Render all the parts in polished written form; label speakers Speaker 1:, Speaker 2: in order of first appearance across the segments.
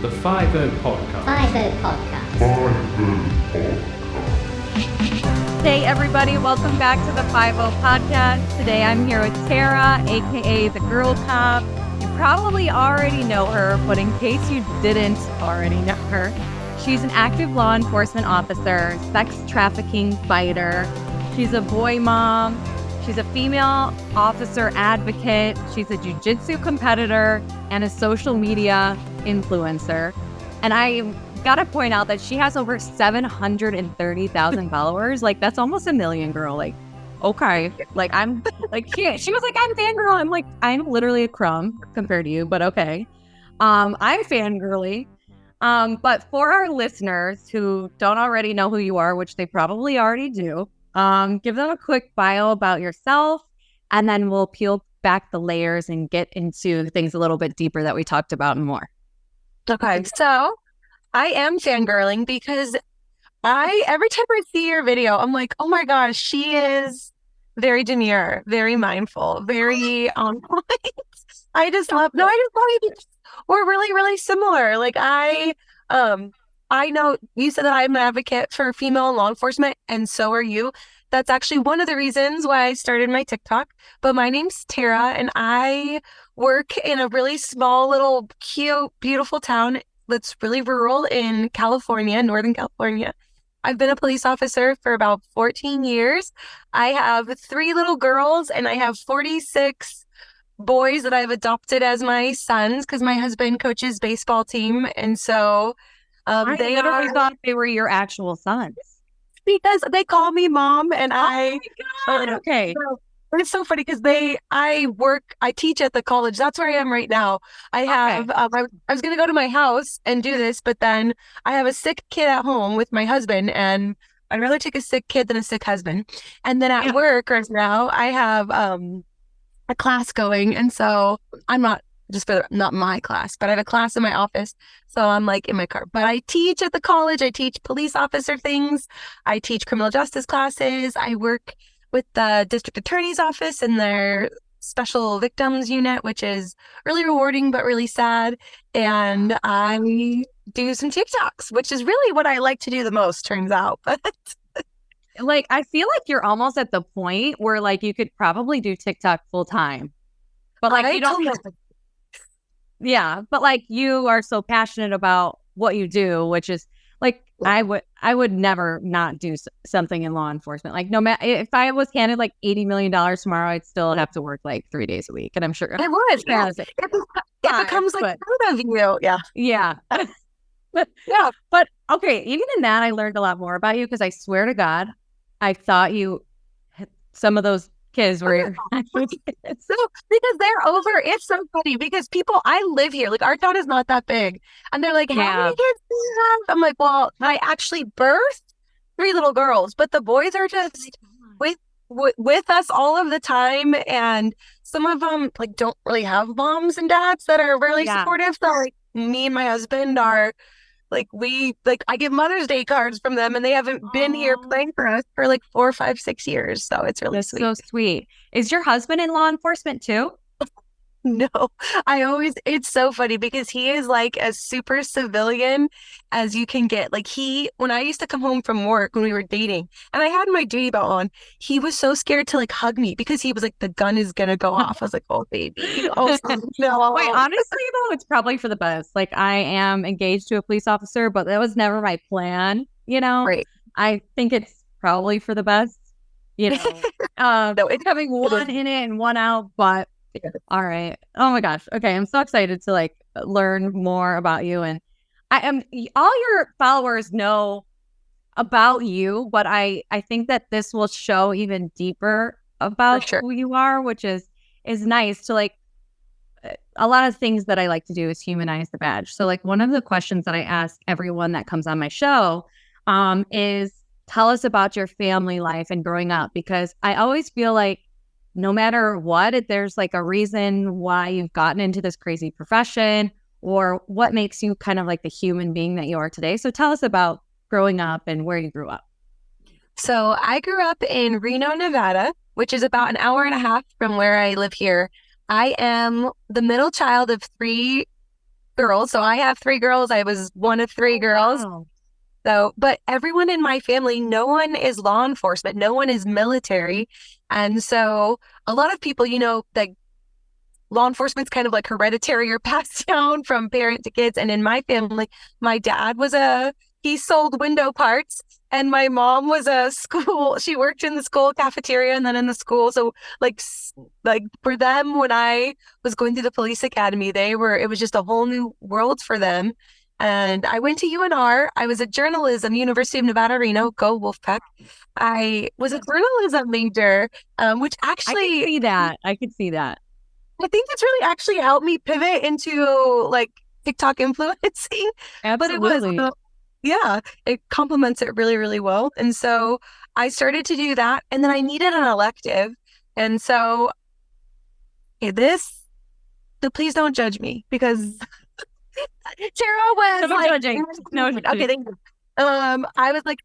Speaker 1: The 50 Podcast.
Speaker 2: 50 Podcast.
Speaker 3: Hey everybody, welcome back to the 50 Podcast. Today I'm here with Terra, aka the Girl Cop. You probably already know her, but in case you didn't already know her, she's an active law enforcement officer, sex trafficking fighter. She's a boy mom. She's a female officer advocate. She's a jiu-jitsu competitor and a social media influencer. And I gotta point out that she has over 730,000 followers. Like, that's almost a million, girl. Like, okay. Like, I'm like, she was like, I'm fangirl. I'm like, I'm literally a crumb compared to you, but okay. I'm fangirly. But for our listeners who don't already know who you are, which they probably already do, give them a quick bio about yourself, and then we'll peel back the layers and get into things a little bit deeper that we talked about and more.
Speaker 4: Okay, so I am fangirling because every time I see your video, I'm like, oh my gosh, she is very demure, very mindful, very on point. I just love it. We're really, really similar. Like I know you said that I'm an advocate for female law enforcement, and so are you. That's actually one of the reasons why I started my TikTok. But my name's Terra, and I work in a really small, little, cute, beautiful town that's really rural in California, Northern California. I've been a police officer for about 14 years. I have 3 little girls, and I have 46 boys that I've adopted as my sons because my husband coaches baseball team, and so
Speaker 3: I literally thought they were your actual sons
Speaker 4: because they call me mom, and
Speaker 3: okay.
Speaker 4: So, it's so funny because I teach at the college. That's where I am right now. I have I was gonna go to my house and do this, but then I have a sick kid at home with my husband, and I'd rather take a sick kid than a sick husband. And then at work right now, I have a class going, and so I'm not my class, but I have a class in my office, so I'm like in my car. But I teach at the college. I teach police officer things. I teach criminal justice classes. I work with the district attorney's office in their special victims unit, which is really rewarding but really sad. And I do some TikToks, which is really what I like to do the most, turns out. But
Speaker 3: like, I feel like you're almost at the point where like you could probably do TikTok full time, but like you don't. Yeah, but like you are so passionate about what you do, which is like I would never not do something in law enforcement. Like no matter if I was handed like $80 million tomorrow, I'd still have to work like 3 days a week, and I'm sure
Speaker 4: I would. Yeah, it becomes like part of you. Yeah.
Speaker 3: But okay, even in that, I learned a lot more about you because I swear to God, I thought you some of those kids were
Speaker 4: so because they're over. It's so funny because I live here, like our town is not that big, and they're like, how many kids do you have? I'm like, well, I actually birthed 3 little girls, but the boys are just with us all of the time, and some of them like don't really have moms and dads that are really supportive. So like me and my husband are I get Mother's Day cards from them, and they haven't been here playing for us for like 4, 5, 6 years. So it's really sweet.
Speaker 3: So sweet. Is your husband in law enforcement too?
Speaker 4: No, it's so funny because he is like as super civilian as you can get. Like when I used to come home from work when we were dating and I had my duty belt on, he was so scared to like hug me because he was like, the gun is going to go off. I was like, oh, baby. Oh, no.
Speaker 3: Wait, honestly though, it's probably for the best. Like I am engaged to a police officer, but that was never my plan, you know?
Speaker 4: Right.
Speaker 3: I think it's probably for the best, you know?
Speaker 4: No, it's
Speaker 3: having one in it and one out, but all right. Oh my gosh. Okay. I'm so excited to like learn more about you. And all your followers know about you, but I think that this will show even deeper about who you are, which is nice to like a lot of things that I like to do is humanize the badge. So like one of the questions that I ask everyone that comes on my show is tell us about your family life and growing up, because I always feel like no matter what, there's like a reason why you've gotten into this crazy profession or what makes you kind of like the human being that you are today. So tell us about growing up and where you grew up.
Speaker 4: So I grew up in Reno, Nevada, which is about an hour and a half from where I live here. I am the middle child of three girls. So I have 3 girls. I was one of 3 girls.
Speaker 3: Wow.
Speaker 4: So, but everyone in my family, no one is law enforcement, no one is military. And so a lot of people, like law enforcement's kind of like hereditary or passed down from parent to kids. And in my family, my dad he sold window parts, and my mom was she worked in the school cafeteria and then in the school. So like for them, when I was going through the police academy, it was just a whole new world for them. And I went to UNR. I was a journalism, University of Nevada, Reno, go Wolfpack. I was a journalism major, which actually...
Speaker 3: I could see that.
Speaker 4: I think it's really actually helped me pivot into like TikTok influencing.
Speaker 3: Absolutely.
Speaker 4: But it complements it really, really well. And so I started to do that. And then I needed an elective. And so please don't judge me, because Tara was
Speaker 3: no judging. No judging.
Speaker 4: Okay, thank you. I was like,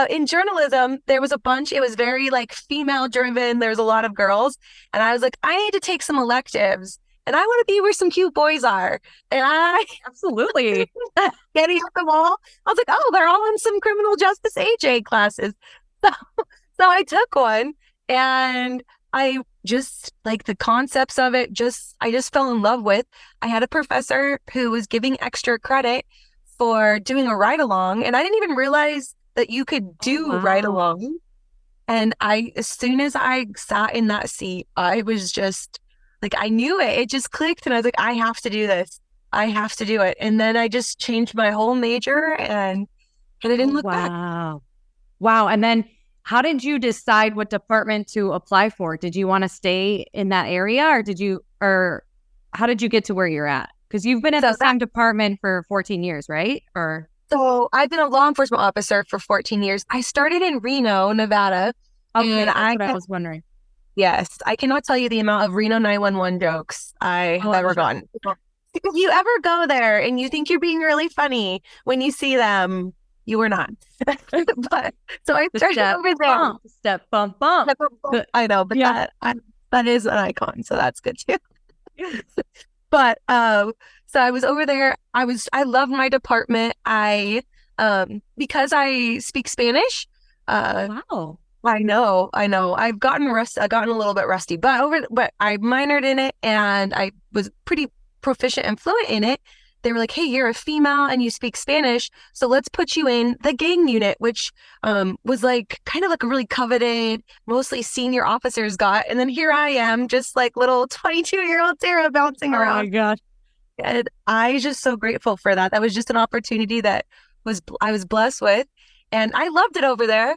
Speaker 4: in journalism, there was a bunch, it was very like female driven. There's a lot of girls. And I was like, I need to take some electives, and I want to be where some cute boys are. And I
Speaker 3: absolutely
Speaker 4: getting at them all. I was like, oh, they're all in some criminal justice AJ classes. So I took one, and I just like the concepts of it. I just fell in love with. I had a professor who was giving extra credit for doing a ride along, and I didn't even realize that you could do ride along. And as soon as I sat in that seat, I was just like, I knew it. It just clicked, and I was like, I have to do this. I have to do it. And then I just changed my whole major, and I didn't look back.
Speaker 3: Wow. And then how did you decide what department to apply for? Did you want to stay in that area, or how did you get to where you're at? Because you've been at the same department for 14 years, right?
Speaker 4: So I've been a law enforcement officer for 14 years. I started in Reno, Nevada.
Speaker 3: Okay, that's what I was wondering.
Speaker 4: Yes, I cannot tell you the amount of Reno 911 jokes I have ever gotten. If you ever go there and you think you're being really funny when you see them, you are not. But so I started over there.
Speaker 3: Step bump bump.
Speaker 4: I know, but that is an icon, so that's good too. But so I was over there. I love my department. Because I speak Spanish.
Speaker 3: Wow.
Speaker 4: I know. I've gotten a little bit rusty, but I minored in it, and I was pretty proficient and fluent in it. They were like, hey, you're a female and you speak Spanish, so let's put you in the gang unit, which was like kind of like a really coveted, mostly senior officers got. And then here I am, just like little 22-year-old Tara bouncing around.
Speaker 3: Oh my gosh.
Speaker 4: And I was just so grateful for that. That was just an opportunity that I was blessed with, and I loved it over there.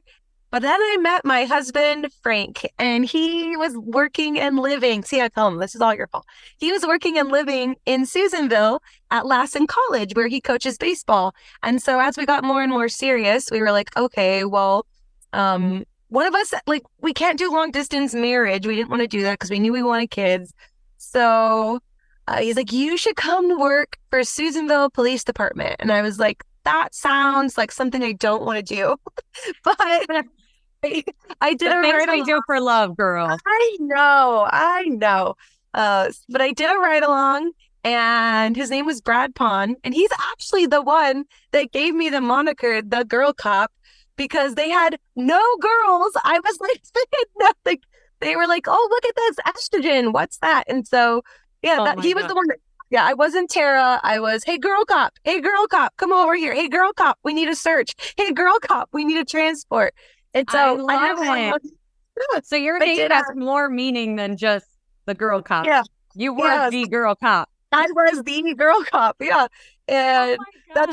Speaker 4: But then I met my husband, Frank, and he was working and living. See, I tell him, this is all your fault. He was working and living in Susanville at Lassen College, where he coaches baseball. And so as we got more and more serious, we were like, okay, well, one of us, like, we can't do long distance marriage. We didn't want to do that because we knew we wanted kids. So he's like, you should come to work for Susanville Police Department. And I was like, that sounds like something I don't want to do. But I did a ride along.
Speaker 3: Do for love, girl.
Speaker 4: I know. But I did a ride along, and his name was Brad Pond, and he's actually the one that gave me the moniker, the girl cop, because they had no girls. I was like, they were like, oh, look at this estrogen. What's that? And so, he was the one that. Yeah, I wasn't Tara. I was, hey, girl cop. Hey, girl cop, come over here. Hey, girl cop, we need a search. Hey, girl cop, we need a transport. And so
Speaker 3: I love it. So your name has more meaning than just the girl cop.
Speaker 4: Yeah.
Speaker 3: You were the girl cop.
Speaker 4: I was the girl cop. Yeah. And that's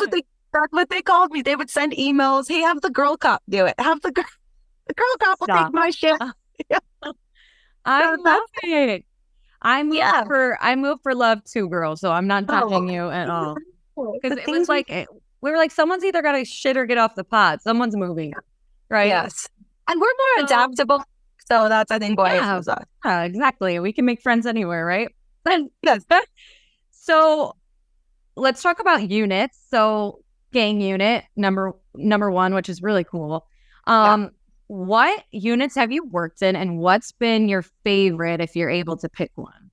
Speaker 4: what they called me. They would send emails. Hey, have the girl cop do it. Have the girl cop will take my shit. Yeah.
Speaker 3: I love it. I moved for love too, girl. So I'm not judging you at all. Because it was like, we were like, someone's either got to shit or get off the pod. Someone's moving. Right.
Speaker 4: Yes. And we're more adaptable. So that's, I think, why it was us.
Speaker 3: Yeah, exactly. We can make friends anywhere, right?
Speaker 4: Yes.
Speaker 3: So let's talk about units. So gang unit, number one, which is really cool. What units have you worked in, and what's been your favorite if you're able to pick one?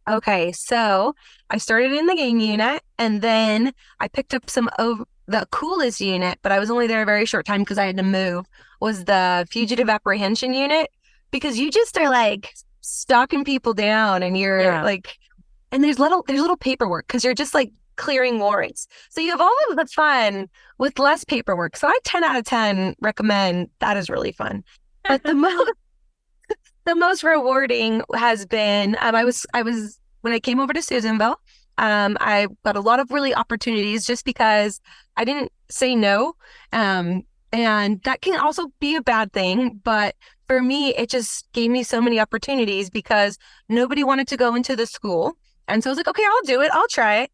Speaker 4: Okay, so I started in the gang unit, and then I picked up some of the coolest unit, but I was only there a very short time because I had to move, was the fugitive apprehension unit, because you just are like stalking people down, and you're like, and there's little paperwork because you're just like clearing warrants. So you have all of the fun with less paperwork. So I 10 out of 10 recommend. That is really fun. But the most rewarding has been I was when I came over to Susanville, I got a lot of really opportunities just because I didn't say no. And that can also be a bad thing, but for me, it just gave me so many opportunities because nobody wanted to go into the school. And so I was like, okay, I'll do it. I'll try it.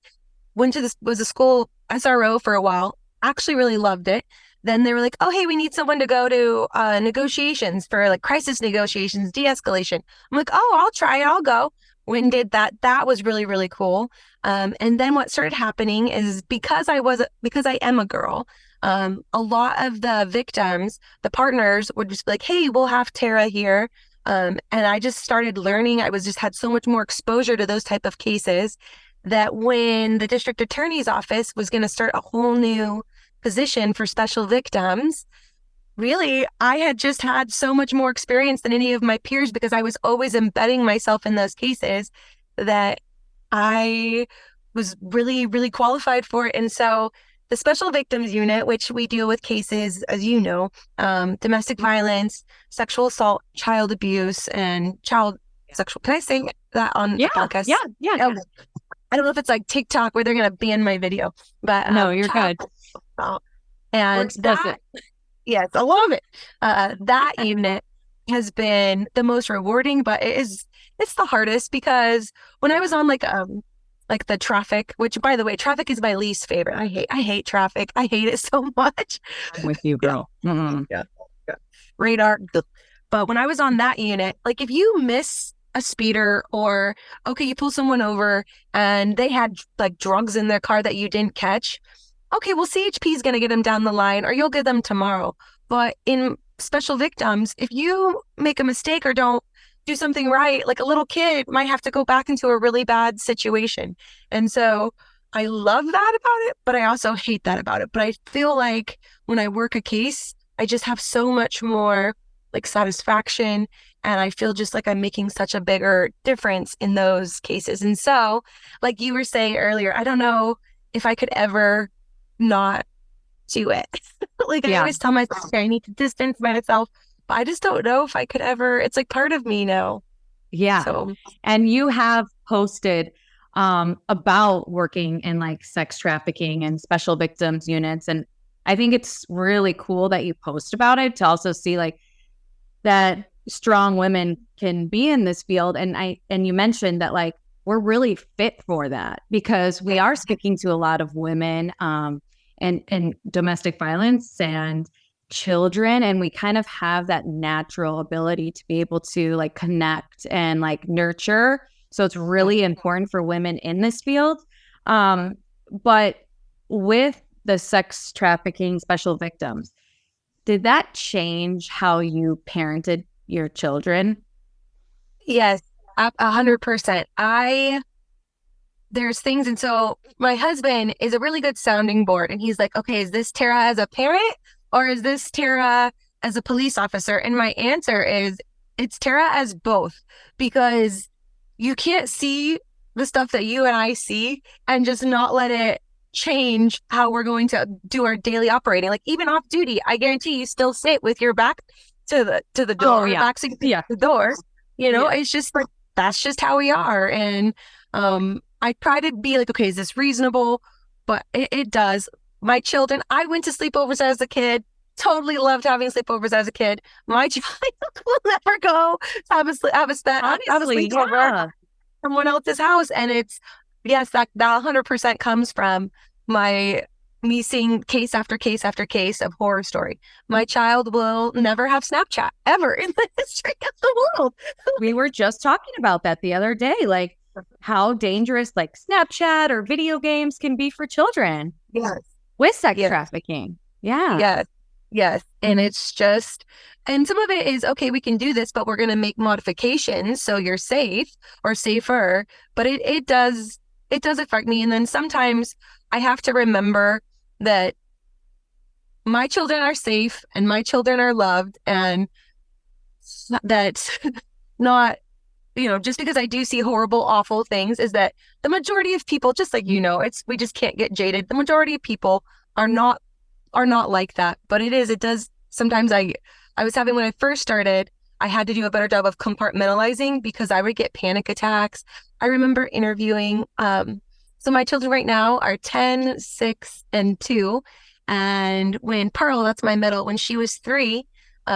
Speaker 4: Went to was a school SRO for a while, actually really loved it. Then they were like, oh, hey, we need someone to go to negotiations for like crisis negotiations, de-escalation. I'm like, oh, I'll try it. I'll go. Went and did that. That was really, really cool. And then what started happening is because I am a girl, a lot of the victims, the partners would just be like, hey, we'll have Terra here. And I just started learning. I had so much more exposure to those type of cases that when the district attorney's office was going to start a whole new position for special victims, really, I had just had so much more experience than any of my peers because I was always embedding myself in those cases that I was really, really qualified for it. And so the special victims unit, which we deal with cases, as you know, domestic violence, sexual assault, child abuse, and child sexual. Can I say that on the podcast?
Speaker 3: Yeah.
Speaker 4: Okay. I don't know if it's like TikTok where they're going to ban my video, but
Speaker 3: no, you're good.
Speaker 4: And that, yes, I love it. That unit has been the most rewarding, but it's the hardest because when I was on like the traffic, which by the way, traffic is my least favorite. I hate traffic. I hate it so much.
Speaker 3: I'm with you, girl.
Speaker 4: Yeah. Radar. But when I was on that unit, like if you miss a speeder or okay, you pull someone over and they had like drugs in their car that you didn't catch. Okay, well, CHP is going to get them down the line or you'll get them tomorrow. But in special victims, if you make a mistake or don't do something right, like a little kid might have to go back into a really bad situation. And so I love that about it, but I also hate that about it. But I feel like when I work a case, I just have so much more like satisfaction. And I feel just like I'm making such a bigger difference in those cases. And so, like you were saying earlier, I don't know if I could ever not do it. Like I always tell myself, okay, I need to distance myself, but I just don't know if I could ever. It's like part of me now.
Speaker 3: Yeah.
Speaker 4: So,
Speaker 3: and you have posted about working in like sex trafficking and special victims units. And I think it's really cool that you post about it to also see like that strong women can be in this field. And you mentioned that like we're really fit for that because we are speaking to a lot of women and domestic violence and children, and we kind of have that natural ability to be able to like connect and like nurture. So it's really important for women in this field. But with the sex trafficking special victims, did that change how you parented your children?
Speaker 4: Yes, 100%. There's things, and so my husband is a really good sounding board, and he's like, okay, is this Tara as a parent or is this Tara as a police officer? And my answer is it's Tara as both, because you can't see the stuff that you and I see and just not let it change how we're going to do our daily operating. Like even off duty, I guarantee you still sit with your back to the door, back to the door. You know, it's just like that's just how we are. And I try to be like, okay, is this reasonable? But it does. My children, I went to sleepovers as a kid. Totally loved having sleepovers as a kid. My child will never go have a sleepover at someone else's house. And it's, yes, that 100% comes from me seeing case after case after case of horror story. My child will never have Snapchat ever in the history of the world.
Speaker 3: We were just talking about that the other day, like how dangerous like Snapchat or video games can be for children.
Speaker 4: Yes.
Speaker 3: With sex trafficking. Yeah.
Speaker 4: Yes. Yes. And it's just, and some of it is, okay, we can do this, but we're going to make modifications so you're safe or safer. But it does affect me. And then sometimes I have to remember that my children are safe and my children are loved, and that not, just because I do see horrible, awful things, is that the majority of people, just like, we just can't get jaded. The majority of people are not like that. But it does sometimes. I was having, when I first started, I had to do a better job of compartmentalizing because I would get panic attacks. I remember interviewing, so my children right now are 10, 6, and 2. And when Pearl, that's my middle, when she was 3,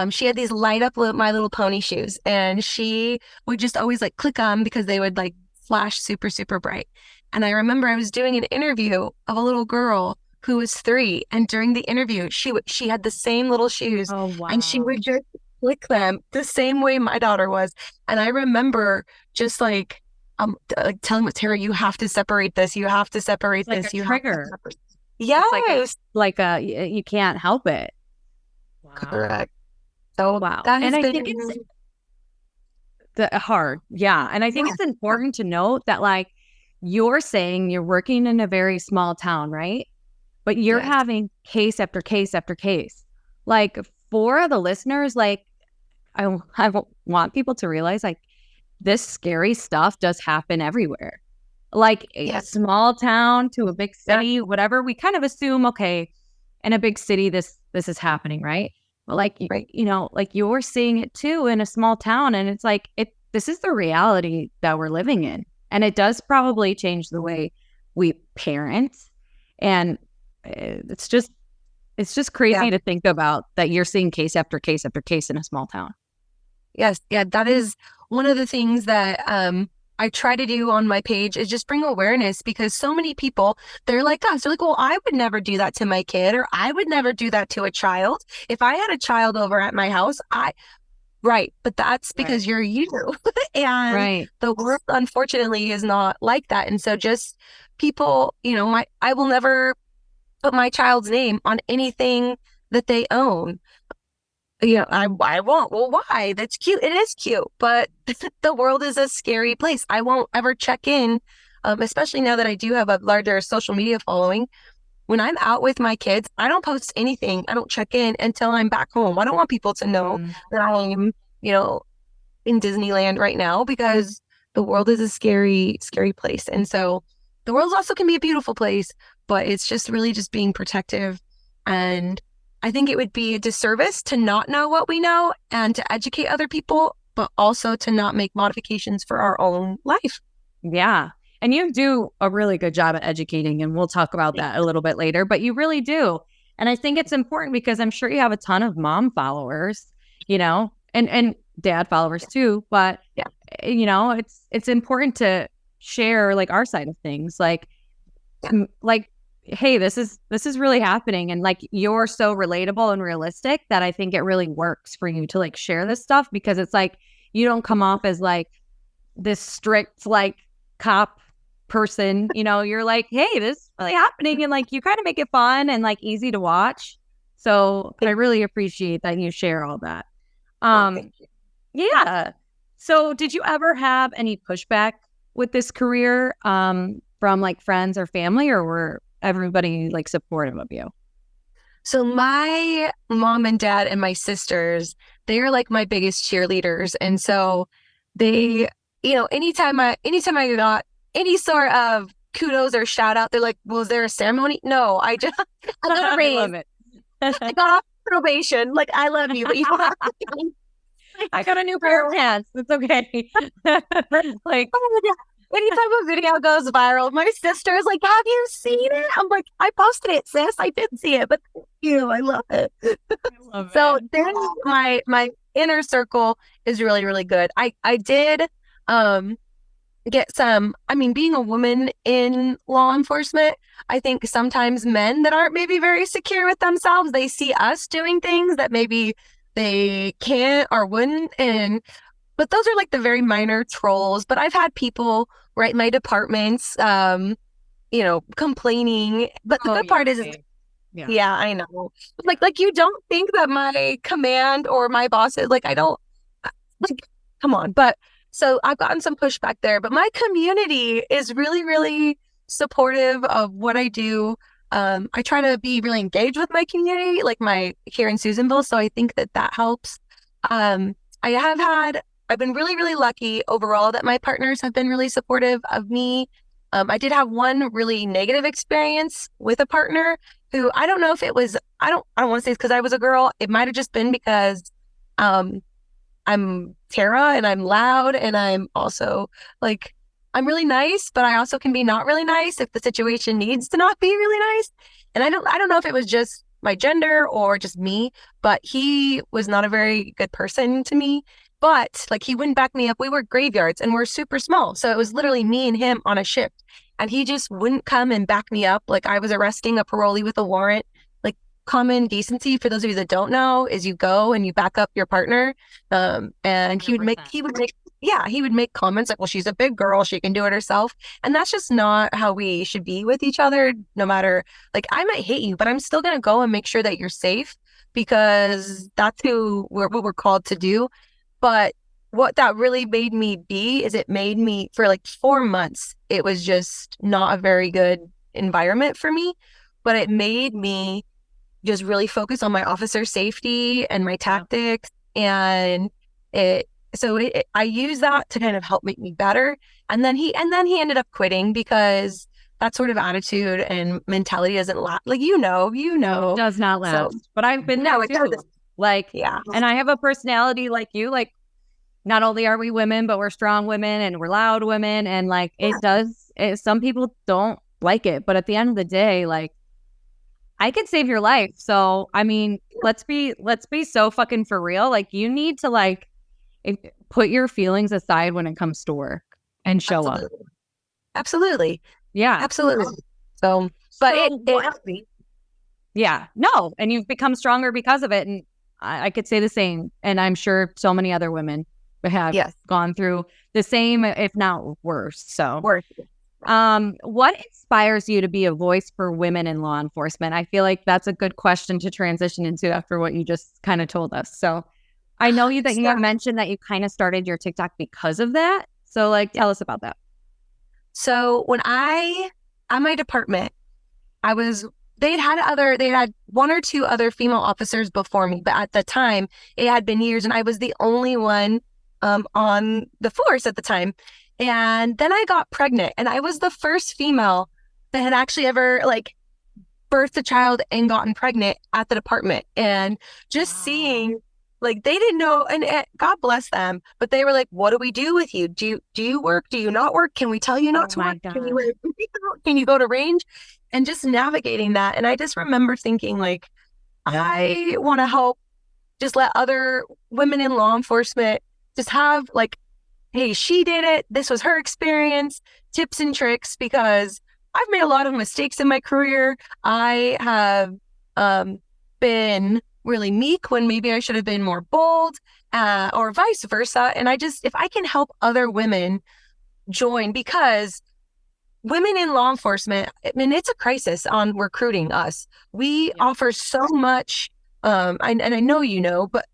Speaker 4: she had these light up My Little Pony shoes, and she would just always like click on because they would like flash super, super bright. And I remember I was doing an interview of a little girl who was 3, and during the interview, she had the same little shoes,
Speaker 3: Oh, wow.
Speaker 4: and she would just click them the same way my daughter was. And I remember just like telling with Tara, you have to separate this. You have to separate
Speaker 3: It's like
Speaker 4: this.
Speaker 3: a
Speaker 4: You
Speaker 3: trigger.
Speaker 4: have to separate. Yes.
Speaker 3: You can't help it. Wow.
Speaker 4: Correct. So
Speaker 3: Wow.
Speaker 4: that has
Speaker 3: And I
Speaker 4: been
Speaker 3: think it's hard. Yeah. And I think it's important to note that, like, you're saying you're working in a very small town, right? But you're having case after case after case. Like, for the listeners, like, I want people to realize, like, this scary stuff does happen everywhere. Like a small town to a big city, whatever, we kind of assume, okay, in a big city, this is happening, right? But like, like you're seeing it too in a small town, and it's like, this is the reality that we're living in. And it does probably change the way we parent. And it's just crazy to think about that you're seeing case after case after case in a small town.
Speaker 4: Yes. Yeah. That is one of the things that I try to do on my page, is just bring awareness, because so many people, they're like us. They're like, well, I would never do that to my kid, or I would never do that to a child. If I had a child over at my house, right. But that's because you're you. And the world, unfortunately, is not like that. And so just people, I will never put my child's name on anything that they own. I won't. Well, why? That's cute. It is cute, but the world is a scary place. I won't ever check in, especially now that I do have a larger social media following. When I'm out with my kids, I don't post anything. I don't check in until I'm back home. I don't want people to know that I'm, in Disneyland right now, because the world is a scary, scary place. And so the world also can be a beautiful place, but it's just really just being protective. And I think it would be a disservice to not know what we know and to educate other people, but also to not make modifications for our own life.
Speaker 3: Yeah. And you do a really good job at educating, and we'll talk about that a little bit later, but you really do. And I think it's important because I'm sure you have a ton of mom followers, and dad followers too. But, it's important to share like our side of things, like, hey, this is really happening. And like, you're so relatable and realistic that I think it really works for you to like share this stuff, because it's like, you don't come off as like this strict, like, cop person, you're like, hey, this is really happening. And like, you kind of make it fun and like easy to watch. So I really appreciate that you share all that. Yeah. So did you ever have any pushback with this career from like friends or family, or were everybody like supportive of you?
Speaker 4: So my mom and dad and my sisters, they are like my biggest cheerleaders. And so they, anytime I got any sort of kudos or shout out, they're like, was there a ceremony? No, I got a raise.
Speaker 3: I love it.
Speaker 4: I got off probation. Like, I love you, but you don't have to.
Speaker 3: I got a new pair of pants. It's okay. Like,
Speaker 4: oh my God. Anytime a video goes viral, my sister's like, have you seen it? I'm like, I posted it, sis. I did see it, but thank you. I love it. So then my inner circle is really, really good. I did get some, being a woman in law enforcement, I think sometimes men that aren't maybe very secure with themselves, they see us doing things that maybe they can't or wouldn't. But those are like the very minor trolls. But I've had people write my departments, complaining. But the good part is Yeah, I know. Like you don't think that my command or my bosses, like I don't, like, come on. But so I've gotten some pushback there, but my community is really, really supportive of what I do. I try to be really engaged with my community, like my here in Susanville. So I think that helps. Um, I've been really, really lucky overall that my partners have been really supportive of me. I did have one really negative experience with a partner who I don't know if it was, I don't want to say it's because I was a girl. It might have just been because, I'm Terra and I'm loud and I'm also like, I'm really nice, but I also can be not really nice if the situation needs to not be really nice. And I don't know if it was just my gender or just me, but he was not a very good person to me. But like he wouldn't back me up. We were graveyards and we're super small. So it was literally me and him on a shift. And he just wouldn't come and back me up. Like I was arresting a parolee with a warrant. Like common decency, for those of you that don't know, is you go and you back up your partner. And he would make comments like, well, she's a big girl. She can do it herself. And that's just not how we should be with each other. No matter, like, I might hate you, but I'm still going to go and make sure that you're safe because that's what we're called to do. But what that really made me be is it made me, for like 4 months, it was just not a very good environment for me, but it made me just really focus on my officer safety and my tactics. And I use that to kind of help make me better. And then he ended up quitting because that sort of attitude and mentality doesn't last. Like, you know,
Speaker 3: it does not last. So, but I've been there too. Like, yeah. And I have a personality like you. Like, not only are we women, but we're strong women and we're loud women. And like, some people don't like it. But at the end of the day, like, I could save your life. So, I mean, let's be so fucking for real. Like, you need to like put your feelings aside when it comes to work and show up.
Speaker 4: Absolutely.
Speaker 3: Yeah.
Speaker 4: Absolutely. So, but it helped me.
Speaker 3: Yeah. No. And you've become stronger because of it. And I could say the same. And I'm sure so many other women have gone through the same, if not worse. So, what inspires you to be a voice for women in law enforcement? I feel like that's a good question to transition into after what you just kind of told us. So, I know you have mentioned that you kind of started your TikTok because of that. So, like, tell us about that.
Speaker 4: So, when at my department, they had one or two other female officers before me, but at the time it had been years and I was the only one on the force at the time. And then I got pregnant and I was the first female that had actually ever like birthed a child and gotten pregnant at the department. And just seeing, like, they didn't know, and God bless them, but they were like, what do we do with you? Do you work? Do you not work? Can we tell you not to work? Can you go to range? And just navigating that. And I just remember thinking, like, I want to help just let other women in law enforcement just have, like, hey, she did it. This was her experience, tips and tricks, because I've made a lot of mistakes in my career. I have been really meek when maybe I should have been more bold, or vice versa. And if I can help other women join, because women in law enforcement, I mean, it's a crisis on recruiting us. We offer so much, and I know you know, but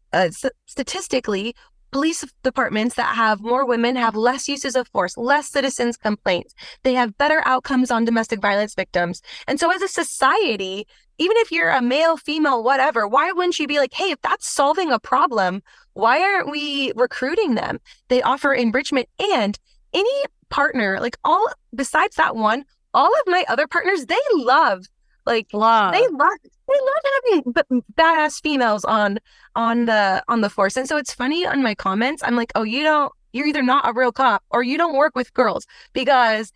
Speaker 4: statistically, police departments that have more women have less uses of force, less citizens complaints. They have better outcomes on domestic violence victims. And so as a society, even if you're a male, female, whatever, why wouldn't you be like, hey, if that's solving a problem, why aren't we recruiting them? They offer enrichment, and any partner, like besides that one, all of my other partners, they love having badass females on the force. And so it's funny on my comments, I'm like, oh, you're either not a real cop or you don't work with girls, because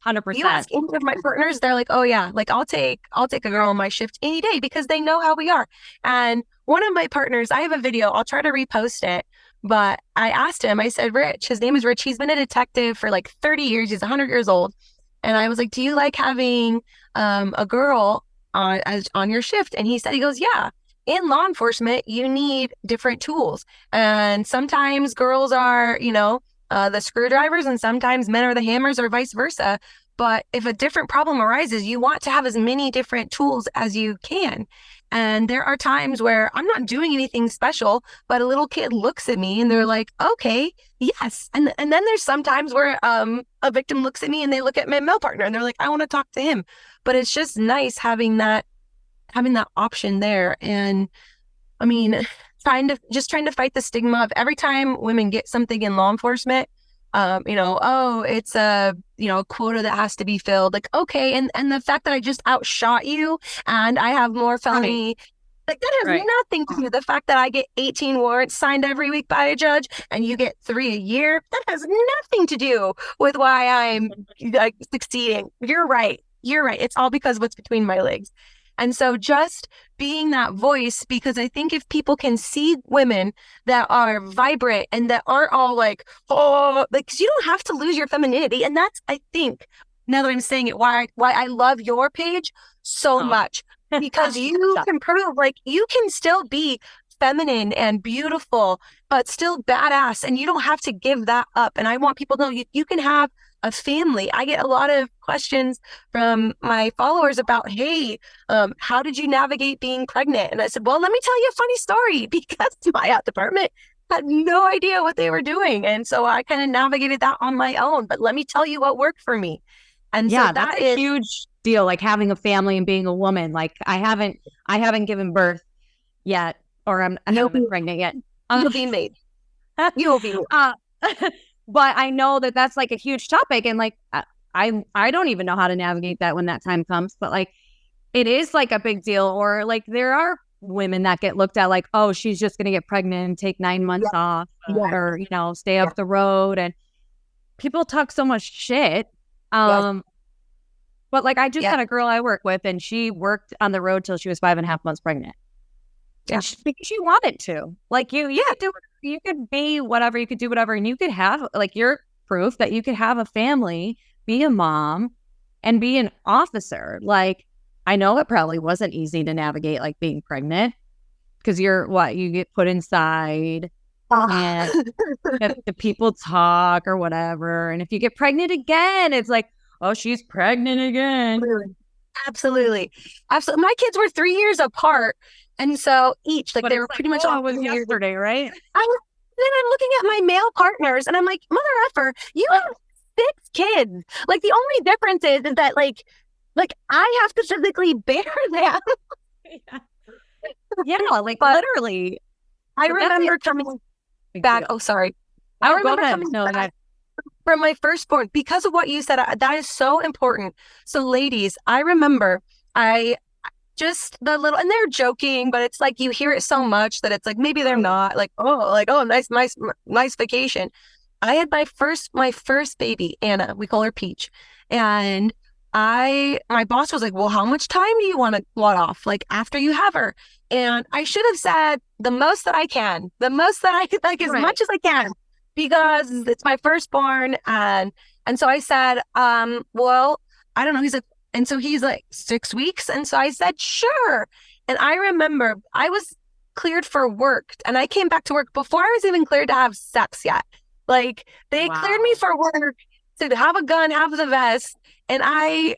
Speaker 3: 100%.
Speaker 4: You ask any of my partners, they're like, oh yeah, like I'll take a girl on my shift any day, because they know how we are. And one of my partners, I have a video, I'll try to repost it, but I asked him, I said, Rich, his name is Rich. He's been a detective for like 30 years. He's 100 years old. And I was like, do you like having a girl on your shift? And he goes, yeah. In law enforcement, you need different tools. And sometimes girls are, the screwdrivers, and sometimes men are the hammers, or vice versa. But if a different problem arises, you want to have as many different tools as you can. And there are times where I'm not doing anything special, but a little kid looks at me and they're like, okay, yes. And then there's some times where a victim looks at me and they look at my male partner and they're like, I want to talk to him. But it's just nice having that option there. And I mean, trying to fight the stigma of every time women get something in law enforcement, oh, it's a, quota that has to be filled. Like, okay. And the fact that I just outshot you and I have more felony, like that has nothing to do with the fact that I get 18 warrants signed every week by a judge and you get 3 a year. That has nothing to do with why I'm like succeeding. You're right. It's all because of what's between my legs. And so just being that voice, because I think if people can see women that are vibrant and that aren't all like, oh, like, 'cause you don't have to lose your femininity. And that's, I think, now that I'm saying it, why I love your page so much, because you can prove like you can still be feminine and beautiful, but still badass. And you don't have to give that up. And I want people to know you can have a family. I get a lot of questions from my followers about, hey, how did you navigate being pregnant? And I said, well, let me tell you a funny story, because my department had no idea what they were doing. And so I kind of navigated that on my own. But let me tell you what worked for me. And so
Speaker 3: that's a huge deal, like having a family and being a woman. Like I haven't given birth yet, or I haven't been pregnant yet.
Speaker 4: You'll be made. You'll be made.
Speaker 3: But I know that that's like a huge topic, and like I don't even know how to navigate that when that time comes. But like it is like a big deal, or like there are women that get looked at like, oh, she's just gonna get pregnant and take 9 months off, or stay up the road, and people talk so much shit. But like I just had a girl I work with, and she worked on the road till she was 5.5 months pregnant. Yeah, because she wanted to. Like you could be whatever, you could do whatever, and you could have like your proof that you could have a family, be a mom, and be an officer. Like I know it probably wasn't easy to navigate like being pregnant, because you get put inside and the people talk or whatever, and if you get pregnant again, it's like, oh, she's pregnant again.
Speaker 4: Absolutely. My kids were 3 years apart. And so each, like, they were pretty much all
Speaker 3: was yesterday, right?
Speaker 4: Then I'm looking at my male partners and I'm like, mother effer, you have 6 kids. Like the only difference is that like I have to physically bear them.
Speaker 3: Like literally.
Speaker 4: I remember coming back. Oh, sorry. I remember coming back from my firstborn because of what you said. That is so important. So ladies, I remember just the little, and they're joking, but it's like you hear it so much that it's like maybe they're not like, oh, nice vacation. I had my first baby, Anna. We call her Peach, and my boss was like, well, how much time do you want to let off, like after you have her? And I should have said the most that I can, like as much as I can, because it's my firstborn, and so I said, well, I don't know. He's like. And so he's like 6 weeks. And so I said, sure. And I remember I was cleared for work, and I came back to work before I was even cleared to have sex yet. Like they cleared me for work to have a gun, have the vest. And I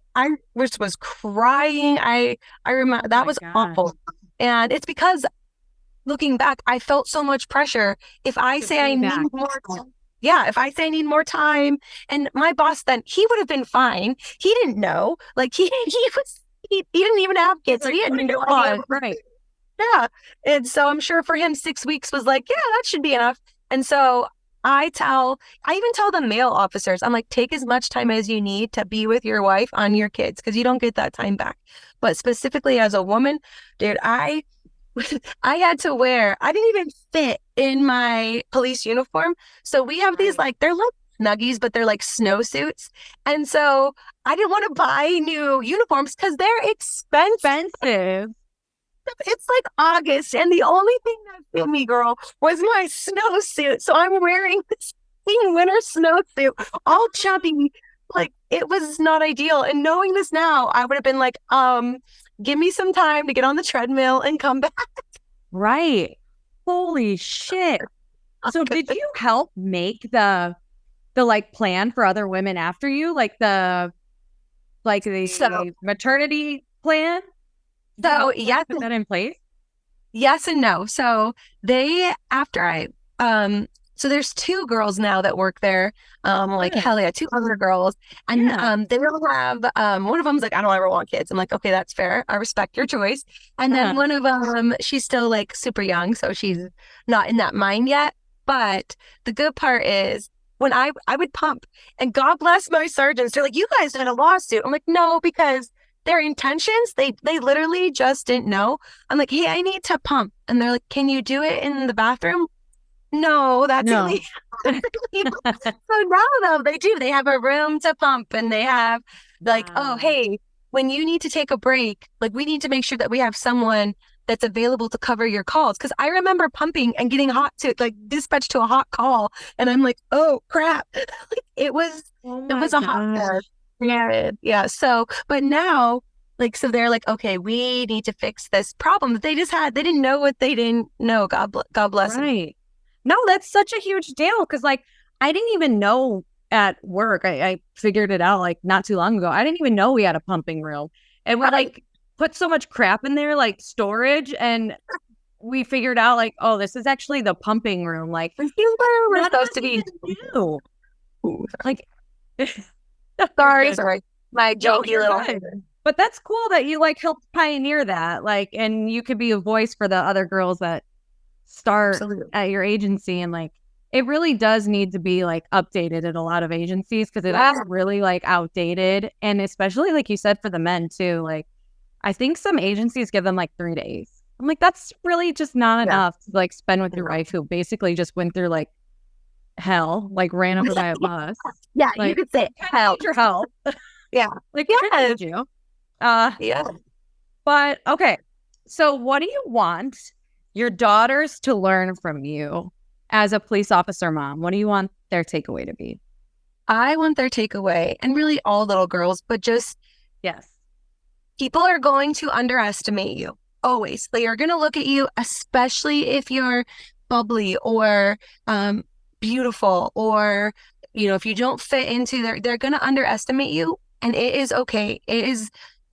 Speaker 4: was crying. I remember that was awful. And it's because looking back, I felt so much pressure. If I say I need more time. Yeah, if I say I need more time, and my boss then, he would have been fine. He didn't know. Like he didn't even have kids, so he didn't know.
Speaker 3: Right.
Speaker 4: Yeah. And so I'm sure for him 6 weeks was like, yeah, that should be enough. And so I even tell the male officers, I'm like, take as much time as you need to be with your wife on your kids, because you don't get that time back. But specifically as a woman, dude, I had to I didn't even fit in my police uniform. So we have these they're like Snuggies, but they're like snowsuits. And so I didn't want to buy new uniforms because they're expensive. It's like August, and the only thing that fit me, girl, was my snowsuit. So I'm wearing this winter snowsuit, all chubby. Like it was not ideal. And knowing this now, I would have been like, give me some time to get on the treadmill and come back.
Speaker 3: Right. Holy shit. So did you help make the like plan for other women after you? Like the like the maternity plan?
Speaker 4: So yes,
Speaker 3: put that in place.
Speaker 4: Yes and no. So so there's 2 girls now that work there. Like hell yeah, 2 other girls. And they will have one of them's like, I don't ever want kids. I'm like, okay, that's fair. I respect your choice. And then one of them, she's still like super young, so she's not in that mind yet. But the good part is when I would pump, and God bless my surgeons, they're like, you guys had a lawsuit. I'm like, no, because their intentions, they literally just didn't know. I'm like, hey, I need to pump. And they're like, can you do it in the bathroom? No, that's illegal. So now though, they do. They have a room to pump, and they have like, oh, hey, when you need to take a break, like we need to make sure that we have someone that's available to cover your calls. Because I remember pumping and getting dispatched to a hot call, and I'm like, oh crap, it was a hot mess. Yeah. So, but now, so they're like, okay, we need to fix this problem that they just had. They didn't know what they didn't know. God bless them.
Speaker 3: Right. No, that's such a huge deal because, I didn't even know at work. I figured it out not too long ago. I didn't even know we had a pumping room, and we put so much crap in there, storage, and we figured out oh, this is actually the pumping room.
Speaker 4: This is where we're supposed to be. Sorry, my jokey little.
Speaker 3: But that's cool that you helped pioneer that, and you could be a voice for the other girls that start at your agency, and it really does need to be updated at a lot of agencies because it is really outdated, and especially like you said for the men too. I think some agencies give them 3 days. I'm like, that's really just not enough to spend with your wife who basically just went through hell, ran over by a bus.
Speaker 4: Yeah, you could say hell.
Speaker 3: Need your help.
Speaker 4: Yeah,
Speaker 3: need you.
Speaker 4: Yeah.
Speaker 3: But okay, so what do you want your daughters to learn from you as a police officer mom? What do you want their takeaway to be?
Speaker 4: I want their takeaway, and really all little girls, but just people are going to underestimate you. Always. They are going to look at you, especially if you're bubbly or beautiful, or if you don't fit into they're going to underestimate you, and it is okay. It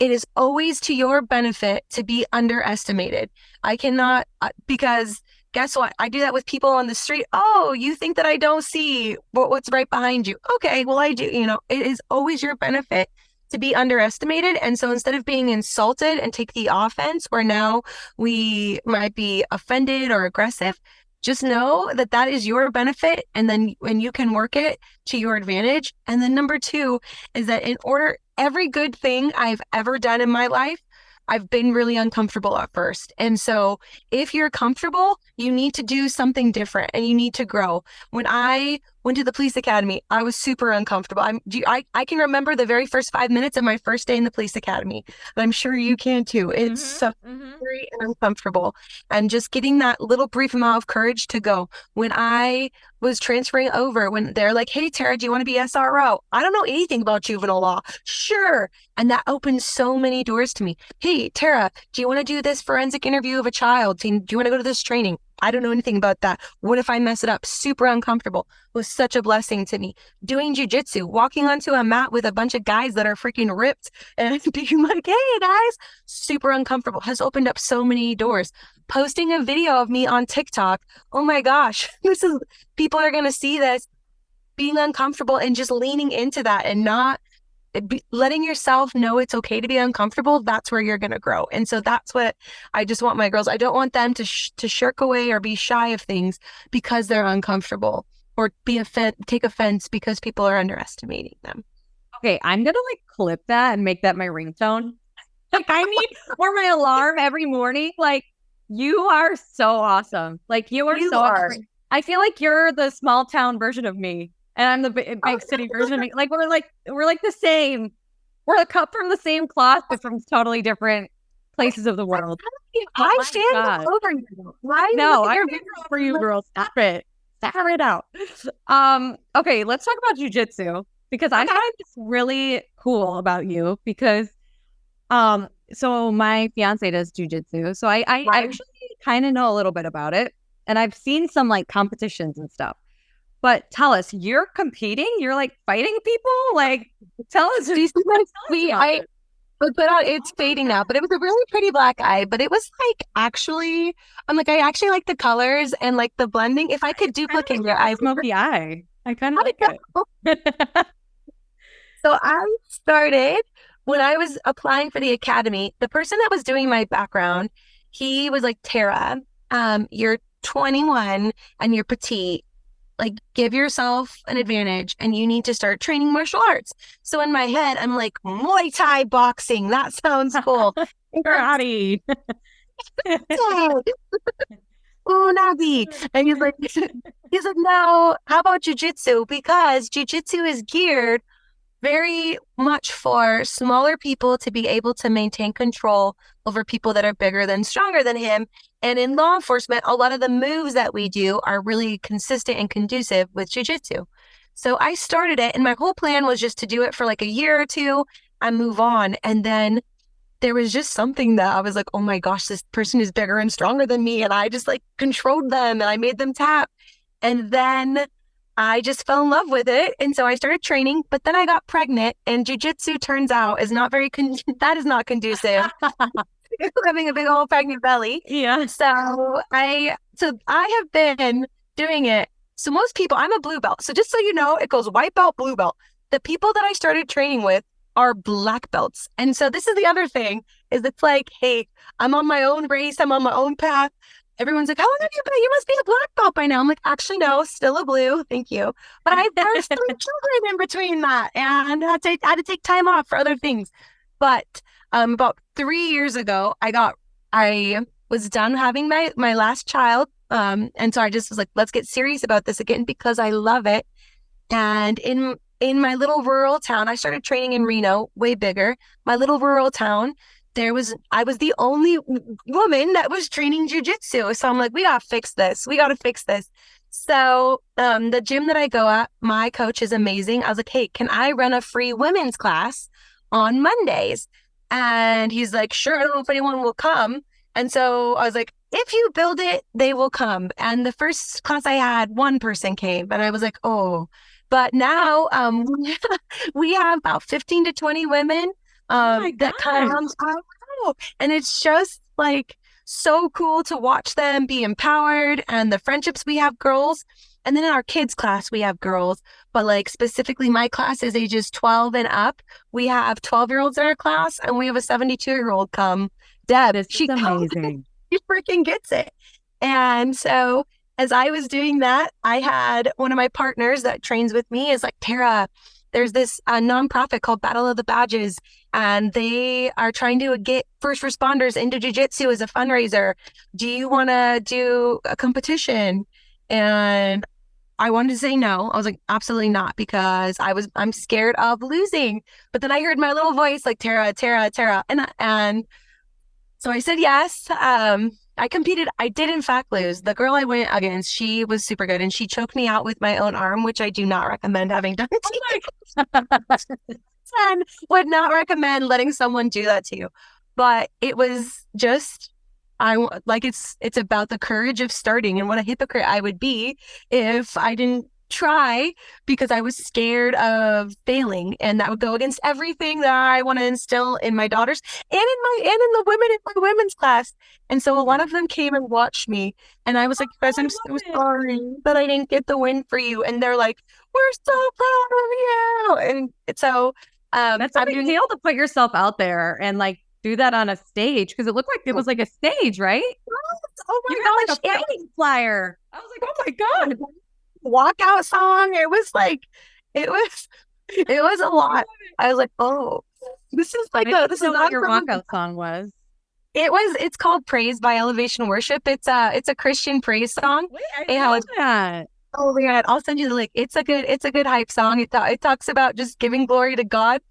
Speaker 4: is always to your benefit to be underestimated. I cannot, because guess what? I do that with people on the street. Oh, you think that I don't see what's right behind you? Okay, well, I do. It is always your benefit to be underestimated. And so instead of being insulted and take the offense where now we might be offended or aggressive, just know that that is your benefit. And then when you can work it to your advantage. And then number 2 is that every good thing I've ever done in my life, I've been really uncomfortable at first. And so if you're comfortable, you need to do something different and you need to grow. When I went to the police academy, I was super uncomfortable. I can remember the very first 5 minutes of my first day in the police academy. And I'm sure you can too. It's so scary and uncomfortable. And just getting that little brief amount of courage to go. When I was transferring over, when they're like, hey, Tara, do you want to be SRO? I don't know anything about juvenile law. Sure. And that opened so many doors to me. Hey, Tara, do you want to do this forensic interview of a child? Do you want to go to this training? I don't know anything about that. What if I mess it up? Super uncomfortable. It was such a blessing to me. Doing jujitsu, walking onto a mat with a bunch of guys that are freaking ripped and being like, hey guys, super uncomfortable, has opened up so many doors. Posting a video of me on TikTok. Oh my gosh, people are going to see this. Being uncomfortable and just leaning into that and not letting yourself know it's okay to be uncomfortable. That's where you're going to grow. And so that's what I just want my girls. I don't want them to shirk away or be shy of things because they're uncomfortable, or take offense because people are underestimating them.
Speaker 3: Okay, I'm going to clip that and make that my ringtone. I need or my alarm every morning. You are so awesome. You are so awesome. I feel like you're the small town version of me. And I'm the big city version of me. We're the same. We're a cut from the same cloth, but from totally different places of the world.
Speaker 4: I stand all over you.
Speaker 3: No, I'm over you, girl. Stop it. Stop it out. Okay, let's talk about jujitsu, because I find this really cool about you because so my fiance does jujitsu. So I actually kind of know a little bit about it. And I've seen some competitions and stuff. But tell us, you're competing? You're like fighting people? Like, tell us.
Speaker 4: It's fading now, but it was a really pretty black eye. But it was like actually, I actually like the colors and like the blending. If I could duplicate your eye,
Speaker 3: smoky eye. I kind of like it.
Speaker 4: So I started when I was applying for the academy. The person that was doing my background, he was like, Tara, you're 21 and you're petite. Like, give yourself an advantage and you need to start training martial arts. So in my head, I'm like, Muay Thai boxing. That sounds cool.
Speaker 3: Karate.
Speaker 4: Nabi. And he's like, no, how about JiuJitsu? Because JiuJitsu is geared very much for smaller people to be able to maintain control over people that are bigger than stronger than him. And in law enforcement, a lot of the moves that we do are really consistent and conducive with jiu-jitsu. So I started it, and my whole plan was just to do it for like a year or two and move on. And then there was just something that I was like, oh my gosh, this person is bigger and stronger than me. And I just like controlled them and I made them tap. And then I just fell in love with it. And so I started training, but then I got pregnant, and jiu-jitsu turns out is not very, that is not conducive. Having a big old pregnant belly.
Speaker 3: Yeah.
Speaker 4: So I have been doing it. So most people, I'm a blue belt. So just so you know, it goes white belt, blue belt. The people that I started training with are black belts. And so this is the other thing, is it's like, hey, I'm on my own race. I'm on my own path. Everyone's like, how long have you been? You must be a black belt by now. I'm like, actually, no, still a blue. Thank you. But I birthed 3 children in between that, and I had to take time off for other things. But about 3 years ago, I was done having my last child. And so I just was like, let's get serious about this again because I love it. And in my little rural town, I started training in Reno, way bigger. My little rural town, I was the only woman that was training jiu-jitsu. So I'm like, we gotta fix this. So the gym that I go at, my coach is amazing. I was like, hey, can I run a free women's class on Mondays? And he's like, sure, I don't know if anyone will come. And so I was like, if you build it, they will come. And the first class I had, one person came, and I was like, oh. But now we have about 15 to 20 women that come. And it's just like so cool to watch them be empowered, and the friendships we have, girls. And then in our kids class, we have girls, but like specifically my class is ages 12 and up. We have 12-year-olds in our class, and we have a 72-year-old come. Deb, she's amazing. She freaking gets it. And so as I was doing that, I had one of my partners that trains with me is like, Tara, there's this nonprofit called Battle of the Badges, and they are trying to get first responders into jiu-jitsu as a fundraiser. Do you want to do a competition? And I wanted to say no. I was like, absolutely not, because I'm scared of losing. But then I heard my little voice like, Tara, Tara, Tara. And so I said yes. I competed. I did in fact lose. The girl I went against, she was super good, and she choked me out with my own arm, which I do not recommend having done to you. And would not recommend letting someone do that to you. But it was just, it's about the courage of starting, and what a hypocrite I would be if I didn't try because I was scared of failing, and that would go against everything that I want to instill in my daughters and in the women in my women's class. And so a lot of them came and watched me, and I was like, guys, I'm so sorry that I didn't get the win for you. And they're like, we're so proud of you. And so
Speaker 3: that's a big deal to put yourself out there and like do that on a stage, because it looked like it was like a stage, right?
Speaker 4: Oh my gosh,
Speaker 3: like a fighting flyer. I was like, oh my god.
Speaker 4: Walkout song. It was a lot. I was like, oh, this is like this is
Speaker 3: what your walkout song was.
Speaker 4: It's called Praise by Elevation Worship. It's a Christian praise song.
Speaker 3: Wait, I know that.
Speaker 4: Oh my god, I'll send you the link. It's a good hype song. It talks about just giving glory to God,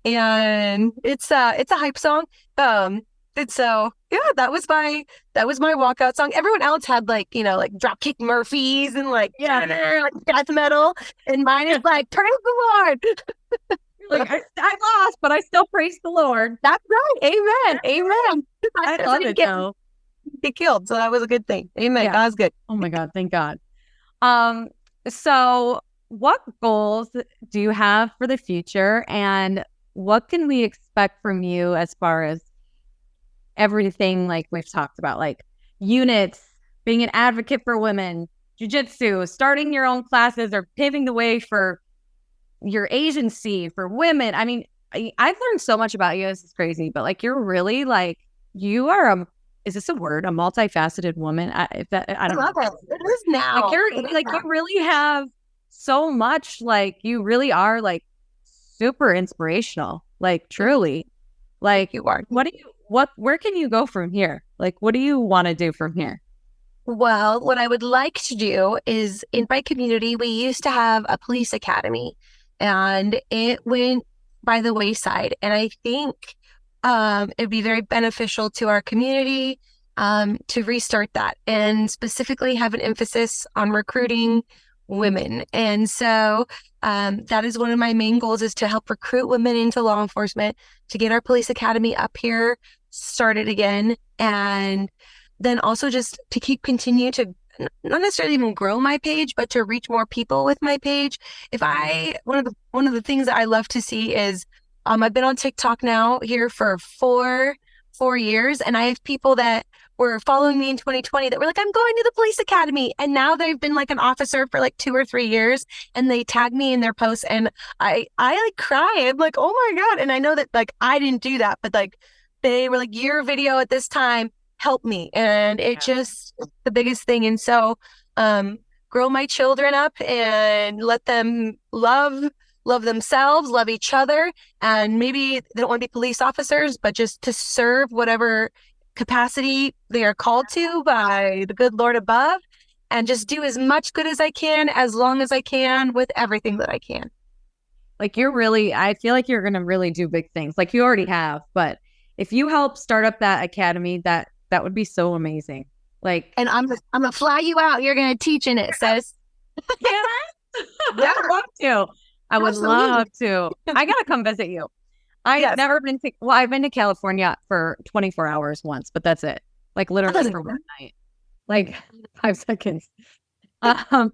Speaker 4: and it's a hype song. That was my walkout song. Everyone else had like Dropkick Murphys and like death metal, and mine is like praise the Lord.
Speaker 3: Like I lost, but I still praise the Lord.
Speaker 4: That's right. Amen.
Speaker 3: I love it though.
Speaker 4: Get killed, so that was a good thing. Amen.
Speaker 3: Yeah.
Speaker 4: That was good.
Speaker 3: Oh my god, thank God. So, what goals do you have for the future, and what can we expect from you as far as everything like we've talked about, like units, being an advocate for women, jujitsu, starting your own classes, or paving the way for your agency for women? I mean, I've learned so much about you. This is crazy, but like you're really like you are a is this a word? A multifaceted woman? I don't know.
Speaker 4: love it. It is now.
Speaker 3: Like you really have so much. Like you really are like super inspirational. Like truly. Like
Speaker 4: You are.
Speaker 3: where can you go from here? Like what do you want to do from here?
Speaker 4: Well, what I would like to do is in my community, we used to have a police academy and it went by the wayside. And I think it'd be very beneficial to our community to restart that and specifically have an emphasis on recruiting women. And so that is one of my main goals, is to help recruit women into law enforcement, to get our police academy up here started again, and then also just to continue to not necessarily even grow my page, but to reach more people with my page. One of the things that I love to see is I've been on TikTok now here for four years, and I have people that were following me in 2020 that were like, I'm going to the police academy, and now they've been like an officer for like 2 or 3 years, and they tag me in their posts, and I like cry. I'm like, oh my God. And I know that like I didn't do that, but like they were like, your video at this time help me, and it just the biggest thing. And so grow my children up and let them love themselves, love each other, and maybe they don't want to be police officers, but just to serve whatever capacity they are called to by the good Lord above, and just do as much good as I can, as long as I can, with everything that I can.
Speaker 3: Like I feel like you're going to really do big things. Like you already have, but if you help start up that academy, that would be so amazing. Like,
Speaker 4: and I'm gonna fly you out. You're gonna teach in it, sis.
Speaker 3: Yeah, I would love to. I would love to. I gotta come visit you. I've never been to. Well, I've been to California for 24 hours once, but that's it. Like literally for one night, like 5 seconds. So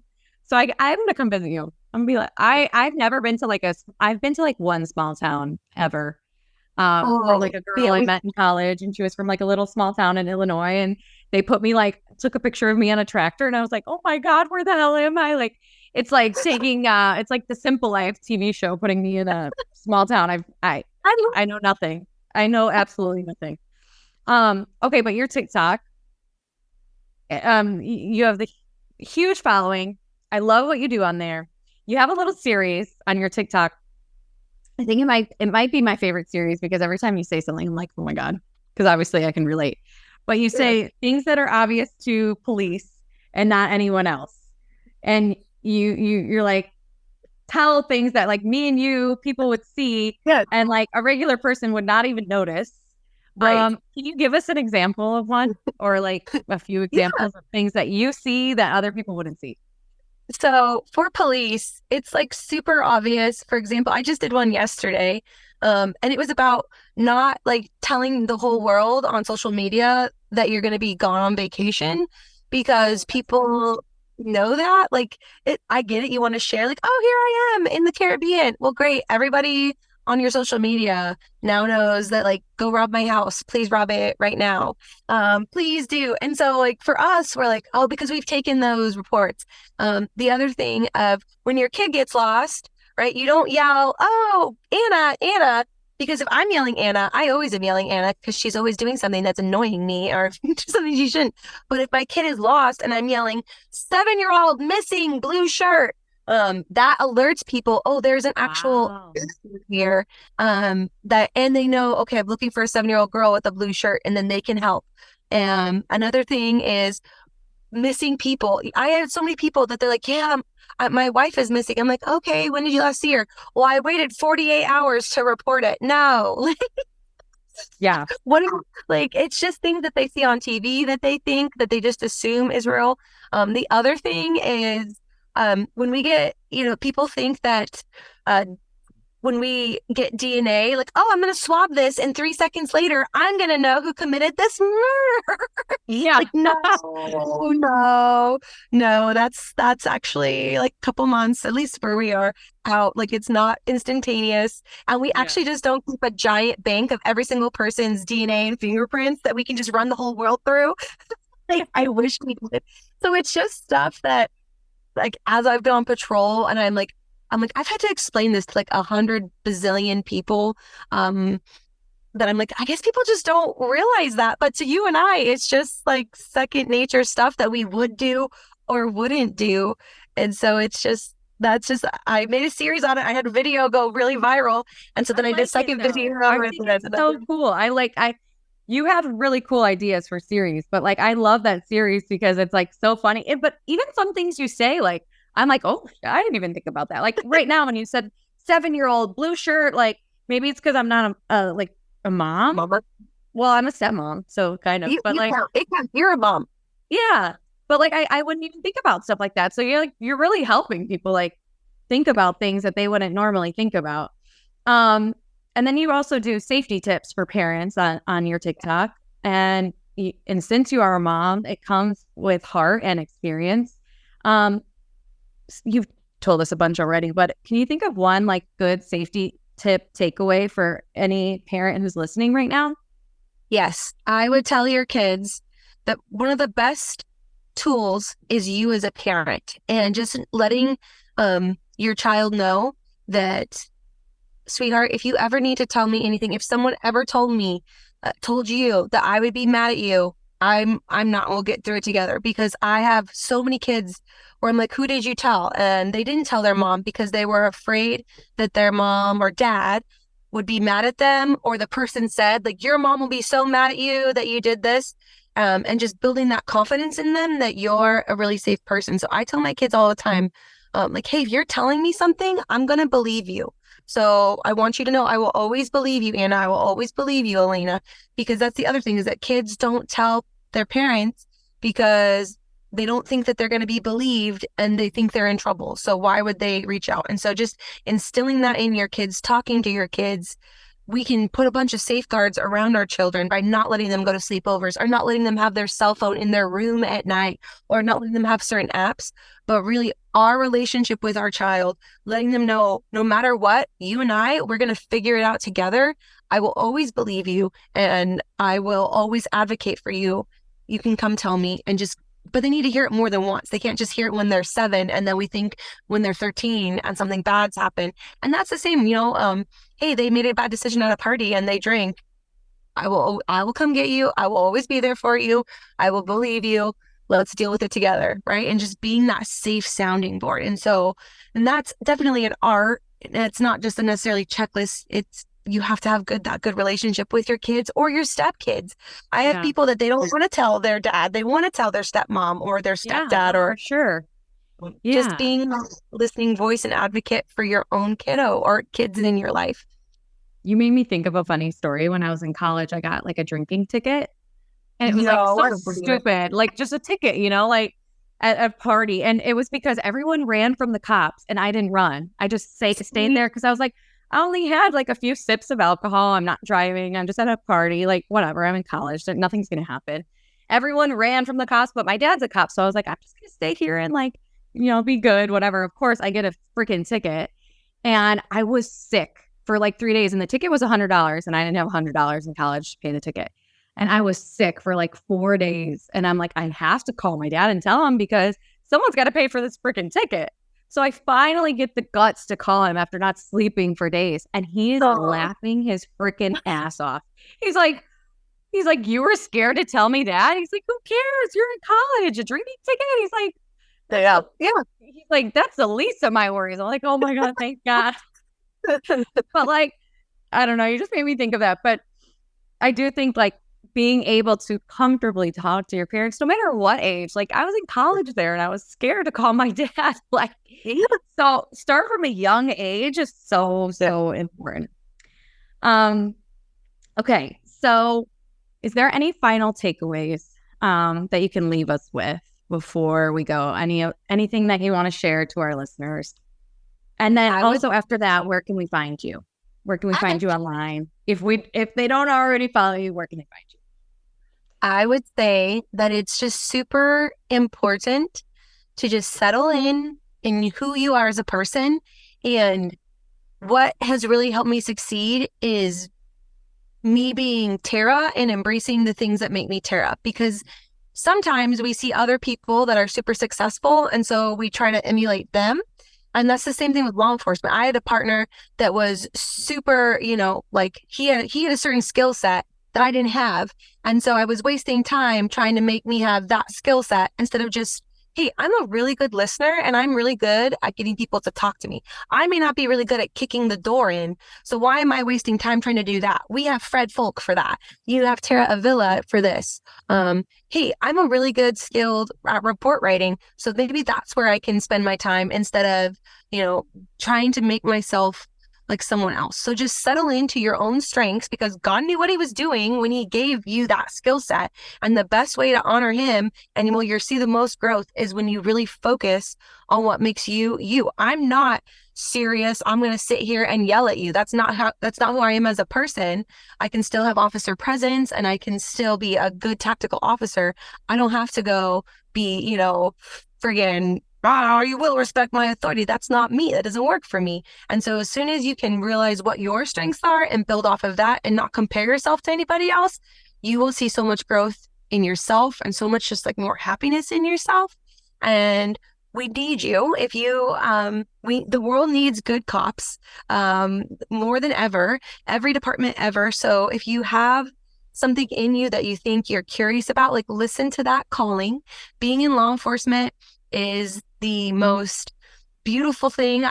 Speaker 3: I'm gonna come visit you. I'm gonna be like, I've never been to I've been to like one small town ever. For like a girl I met in college, and she was from like a little small town in Illinois, and they took a picture of me on a tractor, and I was like, oh my God, where the hell am I? Like, it's like taking, it's like the Simple Life TV show, putting me in a small town. I know nothing. I know absolutely nothing. Okay, but your TikTok, you have the huge following. I love what you do on there. You have a little series on your TikTok. I think it might be my favorite series, because every time you say something, I'm like, oh my God, because obviously I can relate. But you say things that are obvious to police and not anyone else, and you're like, tell things that like me and you people would see, and like a regular person would not even notice. Can you give us an example of one, or like a few examples of things that you see that other people wouldn't see?
Speaker 4: So for police, it's like super obvious. For example, I just did one yesterday, and it was about not like telling the whole world on social media that you're going to be gone on vacation, because people know that. Like, I get it. You want to share, like, oh, here I am in the Caribbean. Well, great. Everybody on your social media now knows that, like, go rob my house. Please rob it right now. Please do. And so like for us, we're like, oh, because we've taken those reports. The other thing of when your kid gets lost, right? You don't yell, oh, Anna, because if I'm yelling Anna, I always am yelling Anna because she's always doing something that's annoying me, or something she shouldn't. But if my kid is lost and I'm yelling 7-year-old missing blue shirt, that alerts people, oh, there's an actual here, and they know, okay, I'm looking for a 7-year-old girl with a blue shirt, and then they can help. Another thing is missing people. I had so many people that they're like, yeah, my wife is missing. I'm like, okay, when did you last see her? Well, I waited 48 hours to report it. No.
Speaker 3: Yeah.
Speaker 4: Like, it's just things that they see on TV that they think, that they just assume is real. The other thing is, when we get, people think that when we get DNA, like, oh, I'm going to swab this, and 3 seconds later, I'm going to know who committed this murder.
Speaker 3: Yeah.
Speaker 4: Like, no, that's actually like a couple months, at least where we are out. Like, it's not instantaneous. And we actually just don't keep a giant bank of every single person's DNA and fingerprints that we can just run the whole world through. Like, I wish we did. So it's just stuff that, like, as I've been on patrol and I'm like, I've had to explain this to like 100 bazillion people. That I'm like, I guess people just don't realize that. But to you and I, it's just like second nature stuff that we would do or wouldn't do. And so I made a series on it. I had a video go really viral. And so then I did a second video on it.
Speaker 3: It's so cool. You have really cool ideas for series, but like, I love that series because it's like so funny. But even some things you say, like, I'm like, oh, I didn't even think about that. Like right now, when you said 7-year-old blue shirt, like maybe it's because I'm not a mom.
Speaker 4: Mama.
Speaker 3: Well, I'm a stepmom, so kind of.
Speaker 4: You're a mom.
Speaker 3: Yeah, but like I wouldn't even think about stuff like that. So you're really helping people like think about things that they wouldn't normally think about. And then you also do safety tips for parents on your TikTok, and since you are a mom, it comes with heart and experience. You've told us a bunch already, but can you think of one like good safety tip takeaway for any parent who's listening right now?
Speaker 4: Yes, I would tell your kids that one of the best tools is you as a parent, and just letting your child know that, sweetheart, if you ever need to tell me anything, if someone ever told you that I would be mad at you, I'm not, we'll get through it together. Because I have so many kids where I'm like, who did you tell? And they didn't tell their mom because they were afraid that their mom or dad would be mad at them, or the person said, like, your mom will be so mad at you that you did this. And just building that confidence in them that you're a really safe person. So I tell my kids all the time, like, hey, if you're telling me something, I'm going to believe you. So I want you to know I will always believe you, Anna. I will always believe you, Elena, because that's the other thing, is that kids don't tell their parents because they don't think that they're going to be believed, and they think they're in trouble. So why would they reach out? And so just instilling that in your kids, talking to your kids, we can put a bunch of safeguards around our children by not letting them go to sleepovers, or not letting them have their cell phone in their room at night, or not letting them have certain apps, but really our relationship with our child, letting them know, no matter what, you and we're going to figure it out together. I will always believe you, and I will always advocate for you. You can come tell me, but they need to hear it more than once. They can't just hear it when they're 7, and then we think when they're 13 and something bad's happened. And that's the same, hey, they made a bad decision at a party and they drink. I will come get you. I will always be there for you. I will believe you. Let's deal with it together, right? And just being that safe sounding board. And that's definitely an art. It's not just a necessarily checklist. You have to have that good relationship with your kids or your stepkids. I have people that they don't want to tell their dad. They want to tell their stepmom or their stepdad, or
Speaker 3: for sure.
Speaker 4: Just being a listening voice and advocate for your own kiddo or kids in your life.
Speaker 3: You made me think of a funny story. When I was in college, I got like a drinking ticket, and it was like so stupid, like just a ticket, like at a party. And it was because everyone ran from the cops and I didn't run. I just stayed there because I was like, I only had like a few sips of alcohol. I'm not driving. I'm just at a party. Like, whatever. I'm in college. So nothing's going to happen. Everyone ran from the cops, but my dad's a cop. So I was like, I'm just going to stay here and like, be good, whatever. Of course, I get a freaking ticket. And I was sick for like 3 days. And the ticket was $100. And I didn't have $100 in college to pay the ticket. And I was sick for like 4 days. And I'm like, I have to call my dad and tell him because someone's got to pay for this freaking ticket. So I finally get the guts to call him after not sleeping for days. And he is laughing his freaking ass off. He's like, you were scared to tell me that? He's like, who cares? You're in college, a drinking ticket. He's like, yeah. He's like, that's the least of my worries. I'm like, oh my God, thank God. But like, I don't know. You just made me think of that. But I do think like being able to comfortably talk to your parents, no matter what age. Like I was in college there and I was scared to call my dad. Like, so start from a young age is so important. Okay. So is there any final takeaways that you can leave us with before we go? Anything that you want to share to our listeners? And then also after that, where can we find you? Where can we find you online? If they don't already follow you, where can they find you?
Speaker 4: I would say that it's just super important to just settle in who you are as a person. And what has really helped me succeed is me being Terra and embracing the things that make me Terra. Because sometimes we see other people that are super successful, and so we try to emulate them. And that's the same thing with law enforcement. I had a partner that was super, like he had a certain skill set that I didn't have. And so I was wasting time trying to make me have that skill set instead of just, hey, I'm a really good listener and I'm really good at getting people to talk to me. I may not be really good at kicking the door in. So why am I wasting time trying to do that? We have Fred Folk for that. You have Terra Avila for this. Hey, I'm a really good skilled at report writing. So maybe that's where I can spend my time instead of, trying to make myself like someone else. So just settle into your own strengths because God knew what he was doing when he gave you that skill set. And the best way to honor him and you'll see the most growth is when you really focus on what makes you you. I'm not serious. I'm going to sit here and yell at you. That's not who I am as a person. I can still have officer presence and I can still be a good tactical officer. I don't have to go be, friggin' you will respect my authority. That's not me. That doesn't work for me. And so as soon as you can realize what your strengths are and build off of that and not compare yourself to anybody else, you will see so much growth in yourself and so much just like more happiness in yourself. And we need you. If you, the world needs good cops, more than ever, every department ever. So if you have something in you that you think you're curious about, like listen to that calling. Being in law enforcement is the most beautiful thing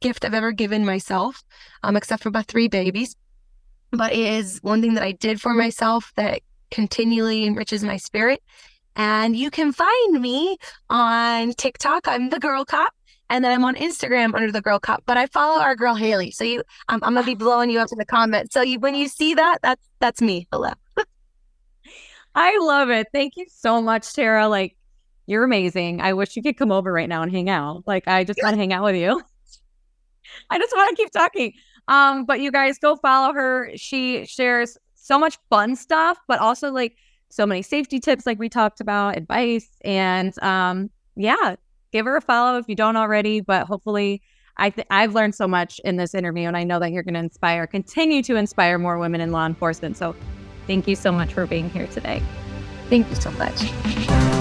Speaker 4: gift I've ever given myself, except for my 3 babies. But it is one thing that I did for myself that continually enriches my spirit. And you can find me on TikTok. I'm the Girl Cop. And then I'm on Instagram under the Girl Cop. But I follow our girl Haley. So I'm going to be blowing you up in the comments. So when you see that, that's me. Hello.
Speaker 3: I love it. Thank you so much, Terra. Like, you're amazing. I wish you could come over right now and hang out. Like, I just want to hang out with you. I just want to keep talking. But you guys go follow her. She shares so much fun stuff, but also like so many safety tips, like we talked about, advice. And give her a follow if you don't already. But hopefully, I've learned so much in this interview, and I know that you're going to continue to inspire more women in law enforcement. So thank you so much for being here today.
Speaker 4: Thank you so much.